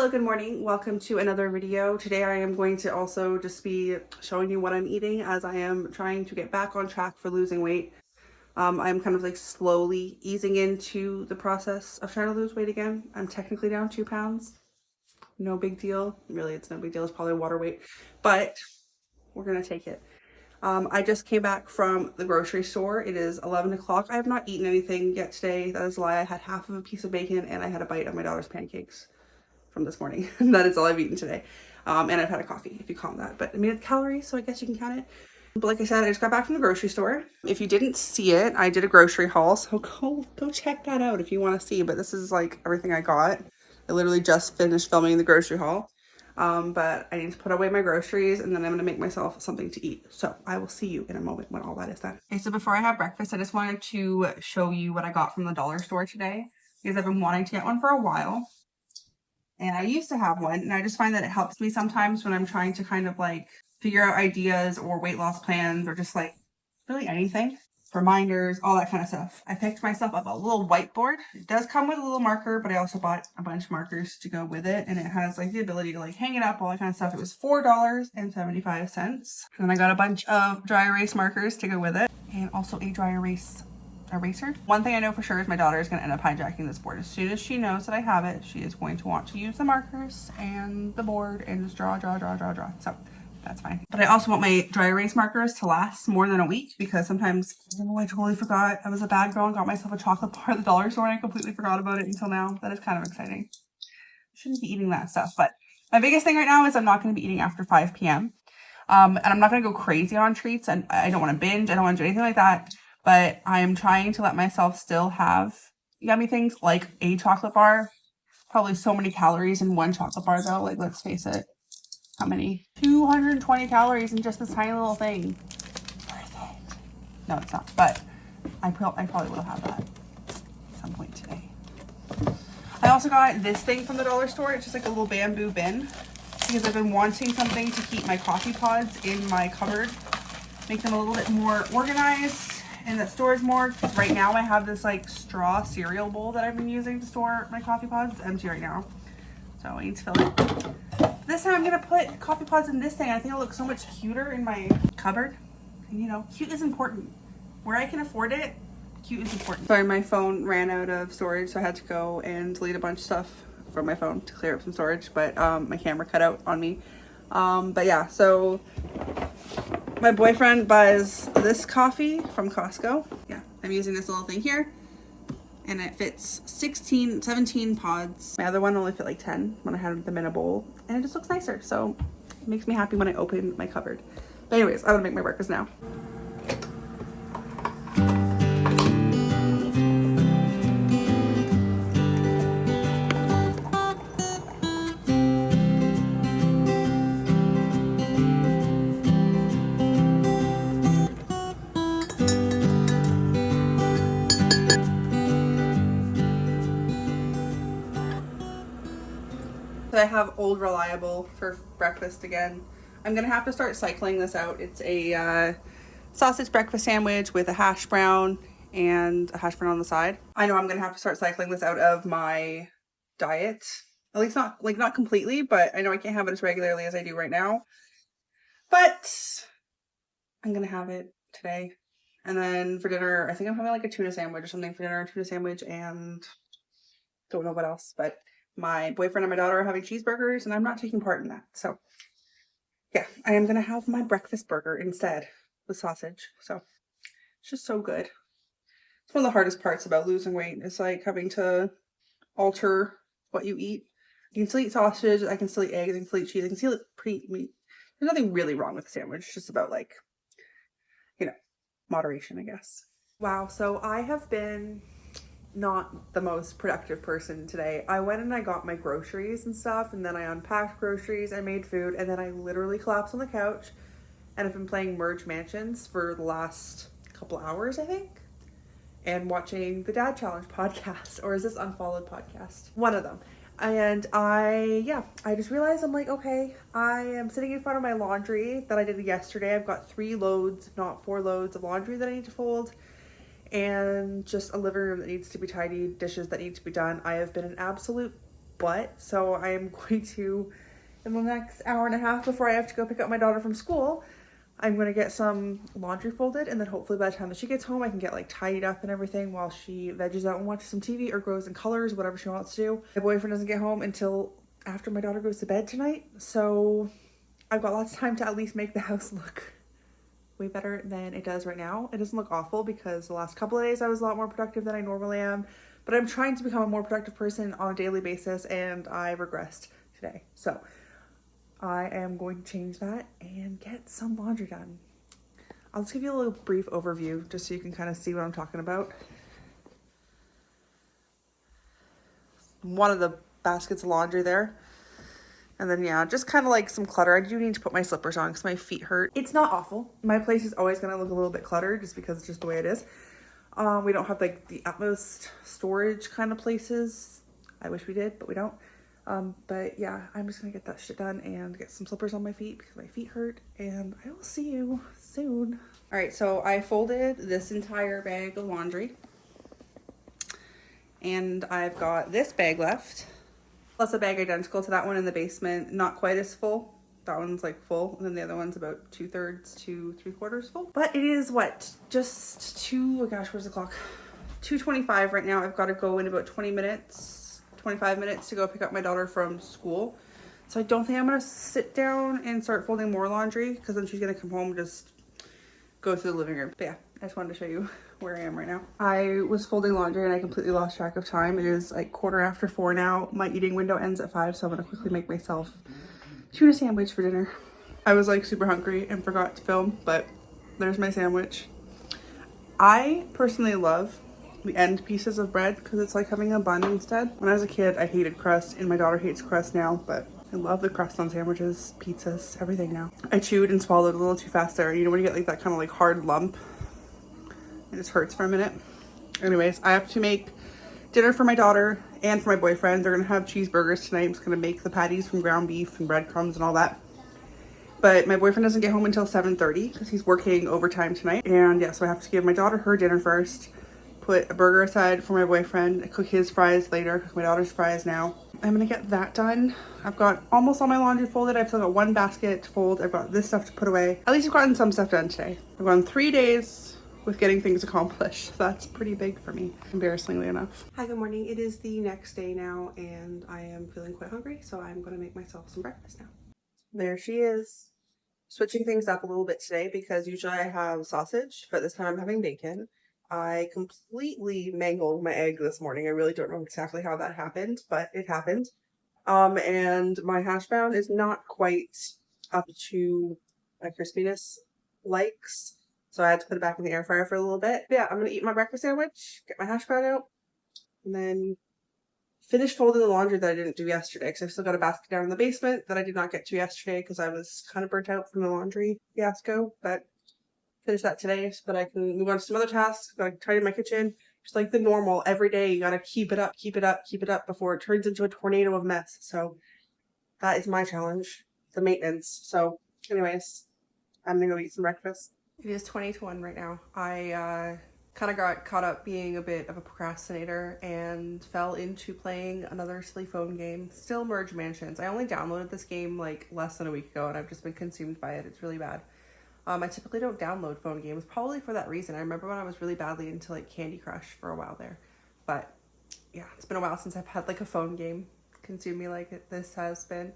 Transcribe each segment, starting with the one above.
Hello, good morning. Welcome to another video. Today I am going to also just be showing you what I'm eating as I am trying to get back on track for losing weight. I'm kind of like slowly easing into the process of trying to lose weight again. I'm technically down 2 pounds. No big deal. Really, it's no big deal. It's probably water weight, but we're gonna take it. I just came back from the grocery store. It is 11 o'clock. I have not eaten anything yet today. That is a lie. I had half of a piece of bacon and I had a bite of my daughter's pancakes from this morning. That is all I've eaten today. And I've had a coffee, if you count that. But I mean, it's calories, so I guess you can count it. But like I said, I just got back from the grocery store. If you didn't see it, I did a grocery haul, so go check that out if you want to see. But this is like everything I got. I literally just finished filming the grocery haul. But I need to put away my groceries and then I'm gonna make myself something to eat. So I will see you in a moment when all that is done. Okay, so before I have breakfast, I just wanted to show you what I got from the dollar store today because I've been wanting to get one for a while. And I used to have one, and I just find that it helps me sometimes when I'm trying to kind of like figure out ideas or weight loss plans or just like really anything. Reminders, all that kind of stuff. I picked myself up a little whiteboard. It does come with a little marker, but I also bought a bunch of markers to go with it. And it has like the ability to like hang it up, all that kind of stuff. It was $4.75. And then I got a bunch of dry erase markers to go with it. And also a dry erase eraser. One thing I know for sure is my daughter is going to end up hijacking this board. As soon as she knows that I have it, she is going to want to use the markers and the board and just draw. So that's fine. But I also want my dry erase markers to last more than a week because sometimes, oh, I totally forgot. I was a bad girl and got myself a chocolate bar at the dollar store and I completely forgot about it until now. That is kind of exciting. Shouldn't be eating that stuff, but my biggest thing right now is I'm not going to be eating after 5 p.m. And I'm not going to go crazy on treats, and I don't want to binge. I don't want to do anything like that. But I am trying to let myself still have yummy things like a chocolate bar. Probably so many calories in one chocolate bar though. Like, let's face it. How many? 220 calories in just this tiny little thing. Worth it. No, it's not. But I probably will have that at some point today. I also got this thing from the dollar store. It's just like a little bamboo bin because I've been wanting something to keep my coffee pods in my cupboard. Make them a little bit more organized. And that stores more because right now I have this like straw cereal bowl that I've been using to store my coffee pods. It's empty right now, so I need to fill it. This time I'm gonna put coffee pods in this thing. I think it'll look so much cuter in my cupboard. And, you know, cute is important. Where I can afford it, cute is important. Sorry, my phone ran out of storage, so I had to go and delete a bunch of stuff from my phone to clear up some storage. But my camera cut out on me. But yeah, so my boyfriend buys this coffee from Costco. Yeah, I'm using this little thing here and it fits 17 pods. My other one only fit like 10 when I had them in a bowl and it just looks nicer. So it makes me happy when I open my cupboard. But anyways, I'm gonna make my breakfast now. So I have Old Reliable for breakfast again. I'm gonna have to start cycling this out. It's a sausage breakfast sandwich with a hash brown and a hash brown on the side. I know I'm gonna have to start cycling this out of my diet. At least not completely, but I know I can't have it as regularly as I do right now. But I'm gonna have it today. And then for dinner, I think I'm having like a tuna sandwich or something for dinner, a tuna sandwich, and don't know what else, but my boyfriend and my daughter are having cheeseburgers and I'm not taking part in that. So yeah, I am gonna have my breakfast burger instead with sausage. So it's just so good. It's one of the hardest parts about losing weight. It's like having to alter what you eat. You can still eat sausage, I can still eat eggs, I can still eat cheese, I can still eat meat. There's nothing really wrong with the sandwich. It's just about like, you know, moderation, I guess. Wow, so I have been not the most productive person today. I went and I got my groceries and stuff, and then I unpacked groceries, I made food, and then I literally collapsed on the couch and I've been playing Merge Mansions for the last couple hours, I think, and watching the Dad Challenge podcast, or is this Unfollowed podcast? One of them. And I just realized I'm like, okay, I am sitting in front of my laundry that I did yesterday. I've got 3 loads, if not 4 loads of laundry that I need to fold, and just a living room that needs to be tidied, dishes that need to be done. I have been an absolute butt. So I am going to, in the next hour and a half before I have to go pick up my daughter from school, I'm going to get some laundry folded, and then hopefully by the time that she gets home, I can get like tidied up and everything while she veggies out and watches some TV or grows in colors, whatever she wants to do. My boyfriend doesn't get home until after my daughter goes to bed tonight, so I've got lots of time to at least make the house look way better than it does right now. It doesn't look awful because the last couple of days I was a lot more productive than I normally am, but I'm trying to become a more productive person on a daily basis, and I regressed today. So I am going to change that and get some laundry done. I'll just give you a little brief overview just so you can kind of see what I'm talking about. One of the baskets of laundry there. And then, yeah, just kind of like some clutter. I do need to put my slippers on because my feet hurt. It's not awful. My place is always going to look a little bit cluttered just because it's just the way it is. We don't have like the utmost storage kind of places. I wish we did, but we don't. But yeah, I'm just gonna get that shit done and get some slippers on my feet because my feet hurt, and I will see you soon. All right, so I folded this entire bag of laundry, and I've got this bag left, plus a bag identical to that one in the basement, not quite as full. That one's like full, and then the other one's about 2/3 to 3/4 full. But it is what, just oh gosh, where's the clock? 2:25 right now. I've got to go in about 25 minutes to go pick up my daughter from school. So I don't think I'm gonna sit down and start folding more laundry because then she's gonna come home and just go through the living room. But yeah, I just wanted to show you where I am right now. I was folding laundry and I completely lost track of time. It is like 4:15 now. My eating window ends at 5, so I'm gonna quickly make myself tuna sandwich for dinner. I was like super hungry and forgot to film, but there's my sandwich. I personally love the end pieces of bread because it's like having a bun instead. When I was a kid, I hated crust, and my daughter hates crust now, but I love the crust on sandwiches, pizzas, everything now. I chewed and swallowed a little too fast there. You know when you get like that kind of like hard lump? It just hurts for a minute. Anyways, I have to make dinner for my daughter and for my boyfriend. They're gonna have cheeseburgers tonight. I'm just gonna make the patties from ground beef and breadcrumbs and all that. But my boyfriend doesn't get home until 7:30 because he's working overtime tonight. And yeah, so I have to give my daughter her dinner first, put a burger aside for my boyfriend, cook his fries later, cook my daughter's fries now. I'm gonna get that done. I've got almost all my laundry folded. I've still got one basket to fold. I've got this stuff to put away. At least I've gotten some stuff done today. I've gone 3 days with getting things accomplished. That's pretty big for me, embarrassingly enough. Hi, good morning. It is the next day now, and I am feeling quite hungry, so I'm gonna make myself some breakfast now. There she is. Switching things up a little bit today because usually I have sausage, but this time I'm having bacon. I completely mangled my egg this morning. I really don't know exactly how that happened, but it happened. And my hash brown is not quite up to my crispiness likes, so I had to put it back in the air fryer for a little bit. But yeah, I'm gonna eat my breakfast sandwich, get my hash brown out, and then finish folding the laundry that I didn't do yesterday because I've still got a basket down in the basement that I did not get to yesterday because I was kind of burnt out from the laundry fiasco, but finish that today so that I can move on to some other tasks, like tidy my kitchen. Just like the normal, every day you gotta keep it up, keep it up, keep it up before it turns into a tornado of mess. So that is my challenge, the maintenance. So anyways, I'm gonna go eat some breakfast. It is 20 to 1 right now. I kind of got caught up being a bit of a procrastinator and fell into playing another silly phone game, still Merge Mansions. I only downloaded this game like less than a week ago and I've just been consumed by it. It's really bad. I typically don't download phone games, probably for that reason. I remember when I was really badly into like Candy Crush for a while there. But yeah, it's been a while since I've had like a phone game consume me like this has been.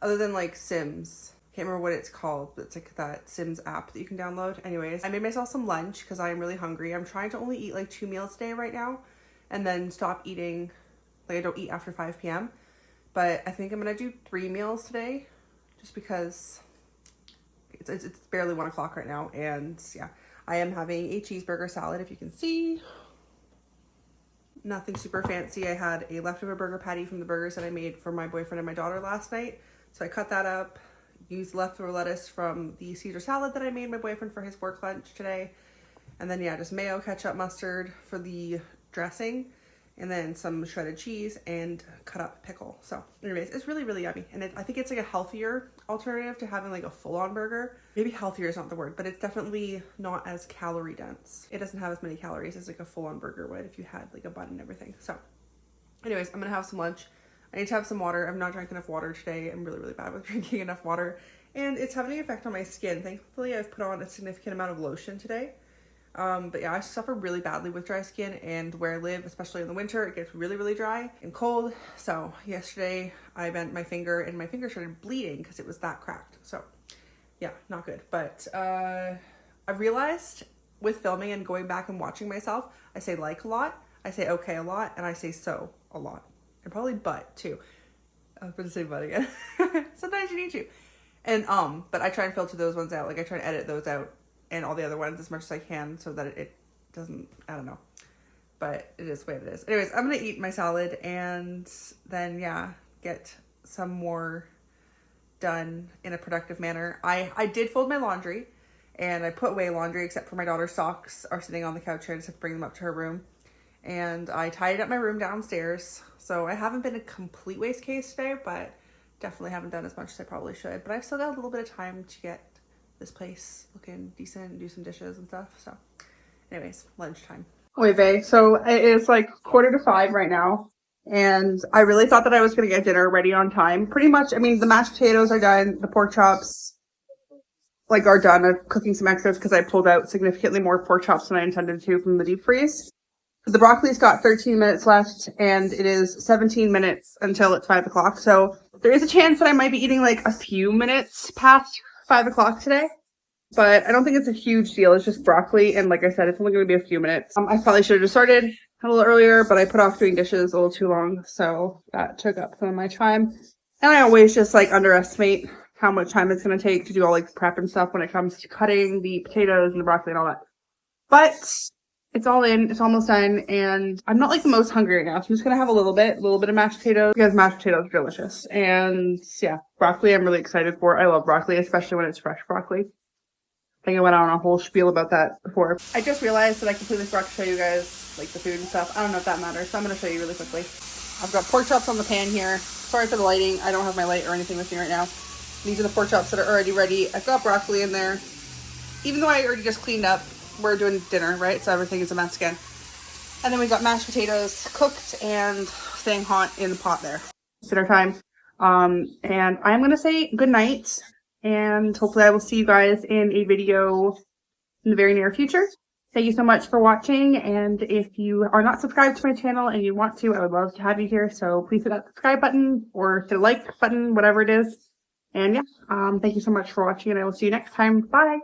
Other than like Sims. Can't remember what it's called, but it's like that Sims app that you can download. Anyways, I made myself some lunch because I am really hungry. I'm trying to only eat like 2 meals a day right now and then stop eating. Like I don't eat after 5 p.m. But I think I'm going to do 3 meals today just because it's barely 1 o'clock right now, and yeah, I am having a cheeseburger salad, if you can see. Nothing super fancy. I had a leftover burger patty from the burgers that I made for my boyfriend and my daughter last night, so I cut that up, used leftover lettuce from the Caesar salad that I made my boyfriend for his work lunch today, and then yeah, just mayo, ketchup, mustard for the dressing, and then some shredded cheese and cut up pickle. So anyways, it's really, really yummy. And I think it's like a healthier alternative to having like a full-on burger. Maybe healthier is not the word, but it's definitely not as calorie dense. It doesn't have as many calories as like a full-on burger would if you had like a bun and everything. So anyways, I'm gonna have some lunch. I need to have some water. I've not drank enough water today. I'm really, really bad with drinking enough water. And it's having an effect on my skin. Thankfully, I've put on a significant amount of lotion today. But yeah, I suffer really badly with dry skin, and where I live, especially in the winter, it gets really, really dry and cold. So yesterday I bent my finger and my finger started bleeding because it was that cracked. So yeah, not good. But I realized with filming and going back and watching myself, I say like a lot, I say okay a lot, and I say so a lot. And probably but too. I was going to say but again. Sometimes you need to. And but I try and filter those ones out. Like I try and edit those out and all the other ones as much as I can so that it doesn't, I don't know. But it is the way it is. Anyways, I'm going to eat my salad and then, yeah, get some more done in a productive manner. I did fold my laundry and I put away laundry except for my daughter's socks are sitting on the couch here. I just have to bring them up to her room. And I tidied up my room downstairs. So I haven't been a complete waste case today, but definitely haven't done as much as I probably should. But I've still got a little bit of time to get this place looking decent and do some dishes and stuff. So anyways, lunchtime. Wait, babe. So it is like 4:45 right now. And I really thought that I was going to get dinner ready on time. Pretty much, I mean, the mashed potatoes are done. The pork chops like are done. I'm cooking some extras because I pulled out significantly more pork chops than I intended to from the deep freeze. The broccoli's got 13 minutes left and it is 17 minutes until it's 5 o'clock. So there is a chance that I might be eating like a few minutes past 5 o'clock today. But I don't think it's a huge deal. It's just broccoli. And like I said, it's only going to be a few minutes. I probably should have just started a little earlier, but I put off doing dishes a little too long. So that took up some of my time. And I always just like underestimate how much time it's going to take to do all like prep and stuff when it comes to cutting the potatoes and the broccoli and all that. But it's all in. It's almost done. And I'm not like the most hungry right now. So I'm just going to have a little bit of mashed potatoes because mashed potatoes are delicious. And yeah, broccoli I'm really excited for. I love broccoli, especially when it's fresh broccoli. I think I went on a whole spiel about that before. I just realized that I completely forgot to show you guys like the food and stuff. I don't know if that matters, so I'm going to show you really quickly. I've got pork chops on the pan here. Sorry for the lighting. I don't have my light or anything with me right now. These are the pork chops that are already ready. I've got broccoli in there. Even though I already just cleaned up, we're doing dinner, right? So everything is a mess again. And then we got mashed potatoes cooked and staying hot in the pot there. Dinner time. And I'm going to say good night. And hopefully I will see you guys in a video in the very near future. Thank you so much for watching. And if you are not subscribed to my channel and you want to, I would love to have you here. So please hit that subscribe button or hit the like button, whatever it is. And yeah, thank you so much for watching and I will see you next time. Bye.